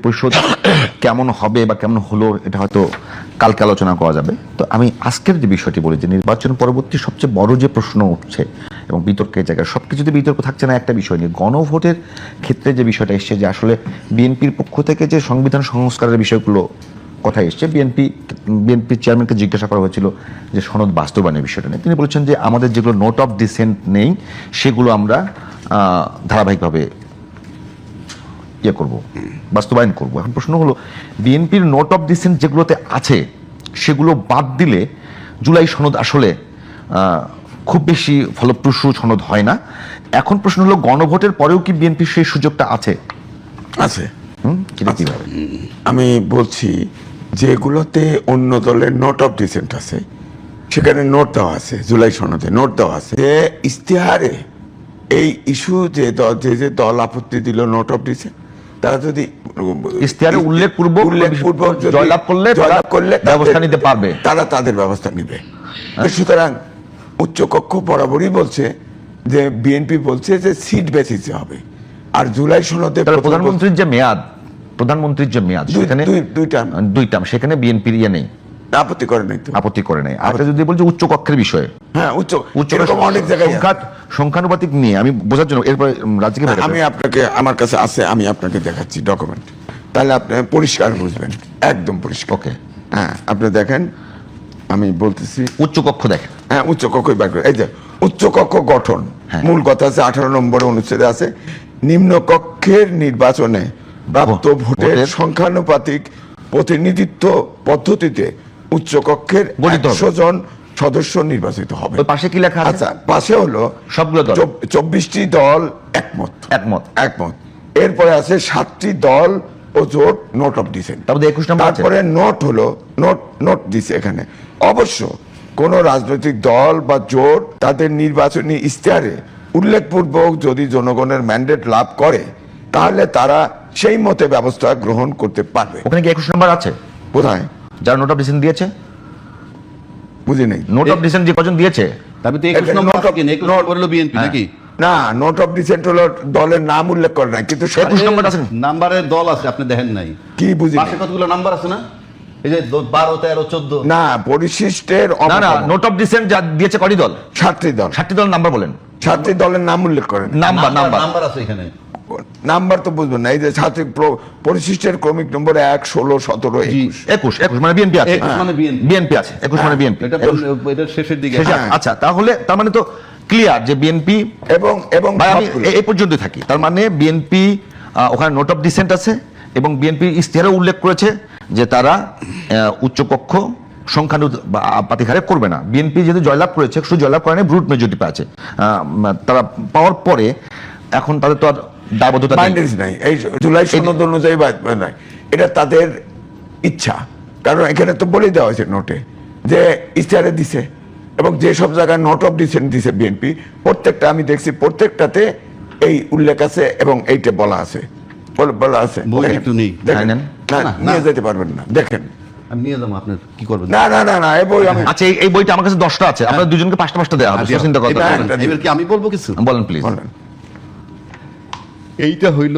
পরিষদ কেমন হবে বা কেমন হলো এটা হয়তো কালকে আলোচনা করা যাবে। তো আমি আজকের যে বিষয়টি বলি যে নির্বাচন পরবর্তী সবচেয়ে বড় যে প্রশ্ন উঠছে এবং বিতর্কের জায়গায় সবকিছুতে বিতর্ক থাকছে না একটা বিষয় নিয়ে, গণভোটের ক্ষেত্রে যে বিষয়টা এসছে যে আসলে বিএনপির পক্ষ থেকে যে সংবিধান সংস্কারের বিষয়গুলো কথা এসছে, বিএনপি চেয়ারম্যানকে জিজ্ঞাসা করা হয়েছিল যে সনদ বাস্তবায়নের বিষয়টা নিয়ে। তিনি বলেছেন যে আমাদের যেগুলো নোট অফ ডিসেন্ট নেই সেগুলো আমরা ধারাবাহিকভাবে করব, বাস্তবায়ন করব। এখন প্রশ্ন হলো বিএনপির নোট অফ ডিসেন্ট যেগুলোতে আছে সেগুলো বাদ দিলে জুলাই সনদ আসলে খুব বেশি ফলপ্রসূ সনদ হয় না। এখন প্রশ্ন হলো গণভোটের পরেও কি বিএনপির সেই সুযোগটা আছে? আছে। কিভাবে? আমি বলছি যেগুলোতে অন্য দলের নোট অফ ডিসেন্ট আছে সেখানে নোট দেওয়া আছে, জুলাই সনদে নোট দেওয়া আছে যে ইশতেহারে এই ইস্যু যে দল আপত্তি দিল নোট অফ ডিসেন্ট, তারা যদি ইশতেহারে উল্লেখপূর্বক জয়লাভ করলে ব্যবস্থা নিতে পারবে, তারা তাদের ব্যবস্থা নিবে। সুতরাং উচ্চকক্ষ বরাবরই বলছে যে বিএনপি বলছে যে সিট বেসিসে হবে। আর জুলাই সনদে প্রধানমন্ত্রীর যে মেয়াদ সেখানে দুই টার্ম, সেখানে বিএনপির নেই, আপত্তি করে নাই। আর যদি বলছি উচ্চ কক্ষের বিষয়ে, হ্যাঁ উচ্চ অনেক জায়গায় সংখ্যানুপাতিক নিয়ে আমি বোঝার জন্য এরপরে রাজ্যকে আমি আপনাকে, আমার কাছে আছে, আমি আপনাকে দেখাচ্ছি ডকুমেন্ট, তাহলে আপনি পরিষ্কার বুঝবেন, একদম পরিষ্কার। ওকে, হ্যাঁ আপনি দেখেন, আমি বলতেছি উচ্চ কক্ষ দেখেন। হ্যাঁ উচ্চ কক্ষ, এই যে উচ্চ কক্ষ গঠন, মূল কথা আছে 18 নম্বর অনুচ্ছেদে আছে, নিম্ন কক্ষের নির্বাচনে প্রাপ্ত ভোটের সংখ্যানুপাতিক প্রতিনিধিত্ব পদ্ধতিতে উচ্চ কক্ষের 100 জন সদস্য নির্বাচিত হবে। পাশে কি লেখা আছে? আচ্ছা, পাশে হলো সবগুলো দল, 24টি দল একমত। এরপরে আছে 7টি দল ও জোট নোট অফ ডিসেন্ট। তারপরে নোট হলো নোট দিছে এখানে। অবশ্য কোন রাজনৈতিক দল বা জোট তাদের নির্বাচনী ইশতেহারে উল্লেখপূর্বক যদি জনগণের ম্যান্ডেট লাভ করে তাহলে তারা সেই মতে ব্যবস্থা গ্রহণ করতে পারবে। ওখানে কি 21 নম্বর আছে? কোথায়? যারা নোট অফ ডিসেন্ট দিয়েছে, বুঝি নেই। নোট অফ ডিসেন্ট যে কজন দিয়েছে, তবে তো 21 নম্বর হলো বিএনপি নাকি? না, নোট অফ ডিসেন্ট হলো দলের নাম উল্লেখ করে নাই, কিন্তু 21 নম্বর আছে, নাম্বারের দল আছে, আপনি দেখেন নাই? কি বুঝি পাশে কতগুলো নাম্বার আছে না, এই যে 12 13 14। না, পরিশিষ্টের না নোট অফ ডিসেন্ট যা দিয়েছে কয়টি দল? 7টি দল। 7টি দল নাম্বার বলেন। 7টি দলের নাম উল্লেখ করেন। নাম্বার আছে এখানে, নাম্বার তো বুঝবেন না। এই যে পরিশিষ্টের ক্রমিক নম্বর 1 16 17 21 মানে বিএনপি আছে, বিএনপি আছে 21 মানে বিএনপি, এটা শেষের দিকে। আচ্ছা, তাহলে তার মানে তো ক্লিয়ার যে বিএনপি এবং আমি এই পর্যন্ত থাকি। তার মানে বিএনপি ওখানে নোট অফ ডিসেন্ট আছে এবং বিএনপি ইশতেহারে উল্লেখ করেছে যে তারা উচ্চকক্ষ সংখ্যানুপাতিক হারে করবে না। বিএনপি যেহেতু জয়লাভ করেছে, শুধু জয়লাভ করে নাই, ব্রুট মেজরিটি পেয়েছে, তারা পাওয়ার পরে এখন তাদের তো আর দায়বদ্ধতা নাই, এই জুলাই সনদ অনুযায়ী নাই, এটা তাদের ইচ্ছা। কারণ এখানে তো বলে দেওয়া হয়েছে নোটে যে ইশতেহারে দিছে, এবং যে সব জায়গায় নোট অফ ডিসেন্ট দিছে বিএনপি, প্রত্যেকটা আমি দেখছি প্রত্যেকটাতে এই উল্লেখ আছে এবং এইটা বলা আছে, নিয়ে যেতে পারবেন না, দেখেন। আমি নিয়ে যাবো, আপনার কি করবেন? না এই বই আমি, আচ্ছা এই বইটা আমার কাছে 10টা আছে, আপনাদের দুজনকে 5টা দেওয়া হবে। চিন্তা করতে এবার কি আমি বলবো কিছু? বলেন প্লিজ। এইটা হইল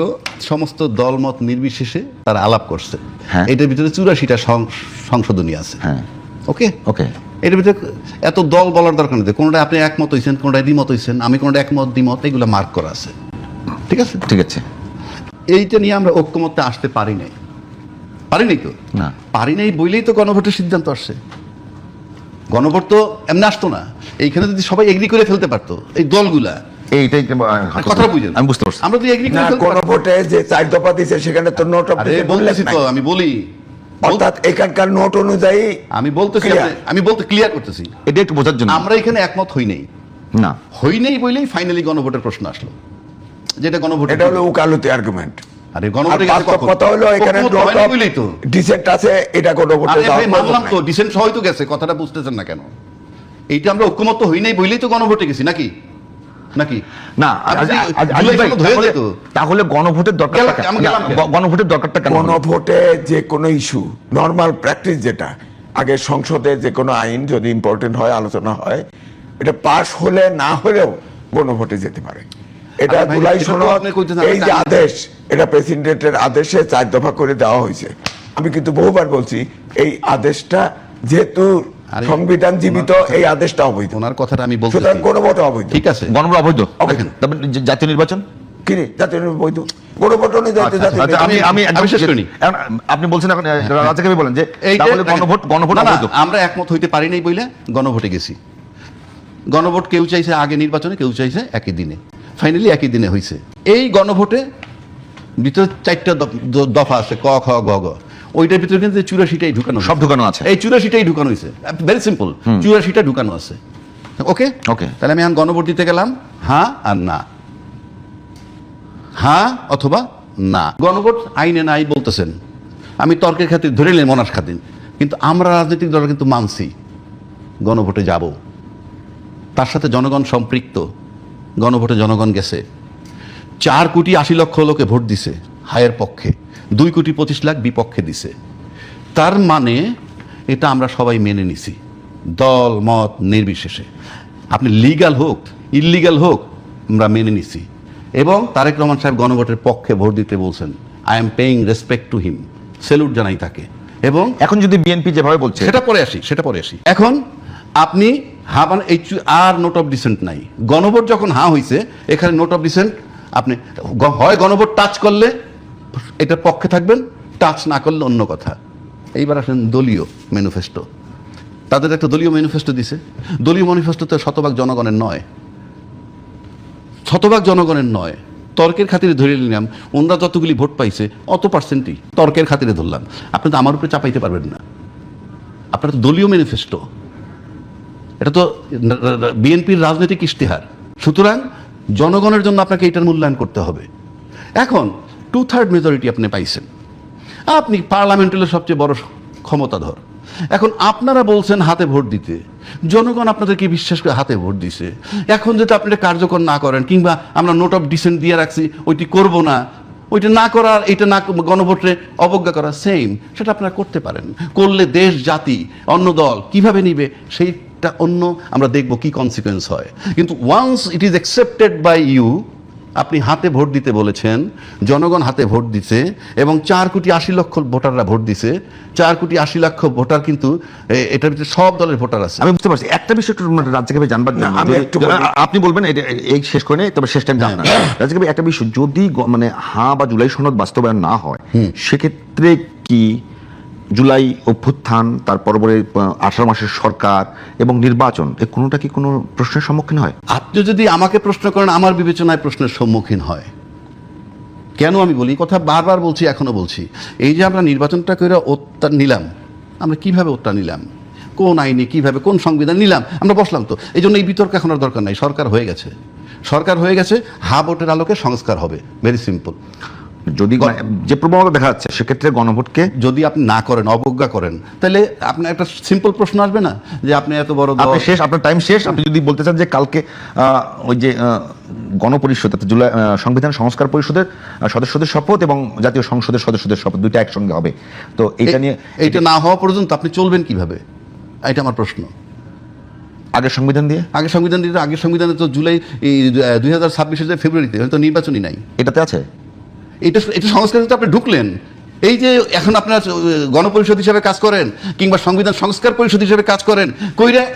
সমস্ত দলমত নির্বিশেষে তারা আলাপ করছে। হ্যাঁ, এটার ভিতরে 84টা সংশোধনী আছে। হ্যাঁ, ওকে। এটার ভিতরে এত দল বলার দরকার নেই, কোনটা আপনি একমত হয়েছেন, কোনটা দ্বিমত হয়েছেন, আমি কোনটা একমত দ্বিমত, এগুলো মার্ক করা আছে। ঠিক আছে। এইটা নিয়ে আমরা ঐক্যমত্যে আসতে পারি নাই তো, না পারি নাই বলেই তো গণভোটের সিদ্ধান্ত আসছে। গণভোট তো এমনি আসতো না, এইখানে যদি সবাই এগ্রি করে ফেলতে পারতো এই দলগুলা, এইটাই কথা বুঝেন, আমি বুঝতে পারছি। আমরা তো এগ্রি করে ফেলতে কোন ভোটে যে 4 দফা দিয়েছে সেখানে তো নোট অফ ডিসেন্ট বলেছি তো, আমি বলি, অর্থাৎ এখানকার নোট অনুযায়ী আমি বলতেছি, আমি বলতে ক্লিয়ার করতেছি, এটা একটু বোঝার জন্য। আমরা এখানে একমত হই নাই বলেই ফাইনালি গণভোটের প্রশ্ন আসলো, যেটা গণভোট, এটা হলো উকালতি আর্গুমেন্ট। আরে গণভোটের কথা হলো এখানে নোট অফ ডিসেন্ট আছে, এটা গণভোটে মানলাম তো, ডিসেন্ট সবাই তো গেছে, কথাটা বুঝতেছেন না কেন? এইটা আমরা ঐক্যমত হই নাই বলেই তো গণভোটে গেছি নাকি? না, তাহলে গণভোটের দরকারটা কেন? গণভোটে যে কোনো ইস্যু, নর্মাল প্র্যাকটিস যেটা, আগে সংসদে যে কোনো আইন যদি ইম্পর্টেন্ট হয়, আলোচনা হয়, এটা পাস হলে না হলেও গণভোটে যেতে পারে। এটা আরে ভাই, জুলাই এটা তো সনদ, আপনি কইতেছেন, এই যে আদেশ, এটা প্রেসিডেন্টের আদেশে 4 দফা করে দেওয়া হয়েছে। আমি কিন্তু বহুবার বলছি এই আদেশটা যেহেতু আরে, সংবিধান জীবিত, এই আদেশটা অবৈধ। ওনার কথাটা আমি বলতেছি, সুতরাং কোনো মতে অবৈধ। ঠিক আছে, গণভোট অবৈধ। অবৈধ। তবে জাতীয় নির্বাচন কি রে, জাতীয় নির্বাচন বৈধ? গণভোটনে জাতীয় আচ্ছা, নির্বাচন। আমি আমি শেষ করিনি। এখন আপনি বলছেন এখন রাজাকে বলেন যে এইটা তাহলে গণভোট না, না, অবৈধ। আমরা একমত হইতে পারি নাই বলে গণভোটে গেছি। গণভোট কেউ চাইছে আগে নির্বাচনে, কেউ চাইছে একই দিনে, ফাইনালি একই দিনে হয়েছে। এই গণভোটে ভিতরে 4টা দফা আছে, ক খ গ ঘ। ওইটার ভিতরে কিন্তু 84টাই ঢুকানো, সব ঢুকানো আছে। এই 84টাই ঢুকানো হয়েছে, ভেরি সিম্পল, 84টা ঢুকানো আছে। ওকে ওকে। তাহলে আমি এখন গণভোট দিতে গেলাম, হ্যাঁ আর না, হ্যাঁ অথবা না। গণভোট আইনে নাই বলতেছেন, আমি তর্কের খাতির ধরে নিলাম মনাস খাতির, কিন্তু আমরা রাজনৈতিক দল কিন্তু মানছি গণভোটে যাব, তার সাথে জনগণ সম্পৃক্ত। গণভোটে জনগণ গেছে, 4,80,00,000 লোকে ভোট দিছে হায়ের পক্ষে, 2,25,00,000 বিপক্ষে দিছে। তার মানে এটা আমরা সবাই মেনে নিছি, দল মত নির্বিশেষে। আপনি লিগ্যাল হোক ইললিগ্যাল হোক, আমরা মেনে নিছি। এবং তারেক রহমান সাহেব গণভোটের পক্ষে ভোট দিতে বলছেন। I am paying respect to him, salute জানাই তাকে। এবং এখন যদি বিএনপি যেভাবে বলছে, সেটা পরে আসি। এখন আপনি মানে এই আর নোট অফ ডিসেন্ট নাই। গণভোট যখন হয়েছে, এখানে নোট অফ ডিসেন্ট আপনি হয় গণভোট টাচ করলে এটার পক্ষে থাকবেন, টাচ না করলে অন্য কথা। এইবার আসেন দলীয় ম্যানিফেস্টো। তাদের একটা দলীয় ম্যানিফেস্টো দিছে। দলীয় ম্যানিফেস্টো তো শতভাগ জনগণের নয়, তর্কের খাতিরে ধরে নিলাম। ওনারা যতগুলি ভোট পাইছে অত পার্সেন্টই তর্কের খাতিরে ধরলাম। আপনি তো আমার উপরে চাপাইতে পারবেন না, আপনার তো দলীয় ম্যানিফেস্টো, এটা তো বিএনপির রাজনৈতিক ইশতেহার। সুতরাং জনগণের জন্য আপনাকে এটার মূল্যায়ন করতে হবে। এখন 2/3 মেজরিটি আপনি পাইছেন, আপনি পার্লামেন্টের সবচেয়ে বড় ক্ষমতাধর। এখন আপনারা বলছেন হাতে ভোট দিতে, জনগণ আপনাদেরকে বিশ্বাস করে হাতে ভোট দিছে। এখন যদি আপনি এটা কার্যকর না করেন, কিংবা আমরা নোট অফ ডিসেন্ট দিয়ে রাখছি ওইটি করব না, ওইটা না করার, এটা না গণভোটে অবজ্ঞা করা, সেম সেটা আপনারা করতে পারেন। করলে দেশ জাতি অন্য দল কিভাবে নিবে সেইটা অন্য, আমরা দেখব কি কনসিকুয়েন্স হয়। কিন্তু once it is accepted by you, আপনি হাতে ভোট দিতে বলেছেন, জনগণ হাতে ভোট দিছে, এবং 4,80,00,000 ভোটাররা ভোট দিছে। 4,80,00,000 ভোটার কিন্তু এটার ভিতরে সব দলের ভোটার আছে। আমি বুঝতে পারছি। একটা বিষয় একটু রাজ্জাক ভাই জানবার জন্য, আমি একটু বলি। আপনি বলবেন এটা এই শেষ করে নেই, তবে শেষ টাইম জানবেন রাজ্জাক ভাই একটা বিষয়, যদি মানে বা জুলাই সনদ বাস্তবায়ন না হয়, সেক্ষেত্রে কি জুলাই অভ্যুত্থান, তার পরবর্তী 18 মাসের সরকার এবং নির্বাচন, এই কোনোটা কি কোনো প্রশ্নের সম্মুখীন হয়? আপনি যদি আমাকে প্রশ্ন করেন, আমার বিবেচনায় প্রশ্নের সম্মুখীন হয়। কেন আমি বলি, কথা বারবার বলছি, এখনো বলছি, এই যে আমরা নির্বাচনটা করে ওত্তার নিলাম, আমরা কিভাবে ওত্তার নিলাম, কোন আইনে, কিভাবে, কোন সংবিধান নিলাম, আমরা বসলাম তো। এই জন্য এই বিতর্ক এখন আর দরকার নাই। সরকার হয়ে গেছে, ভোটের আলোকে সংস্কার হবে, ভেরি সিম্পল। যদি যে প্রবণতা দেখা যাচ্ছে, সেক্ষেত্রে গণভোটকে যদি আপনি না করেন, অবজ্ঞা করেন, তাহলে আপনার একটা সিম্পল প্রশ্ন আসবে না যে আপনি এত বড় দল। আপনি শেষ, আপনার টাইম শেষ। আপনি যদি বলতে চান যে কালকে ওই যে গণপরিষদ, জুলাই সংবিধান সংস্কার পরিষদের সদস্যদের শপথ এবং জাতীয় সংসদের সদস্যদের শপথ দুইটা একসঙ্গে হবে, তো এইটা নিয়ে, এইটা না হওয়া পর্যন্ত আপনি চলবেন কিভাবে, এটা আমার প্রশ্ন। আগের সংবিধান দিয়ে, আগের সংবিধানে তো জুলাই 2026 ফেব্রুয়ারিতে তো নির্বাচনই নাই। এটাতে আছে। এটা সংস্কার আপনি ঢুকলেন, এই যে এখন আপনার গণপরিষদ হিসেবে কাজ করেন, কিংবা সংবিধান সংস্কার পরিষদ হিসেবে কাজ করেন, কইরা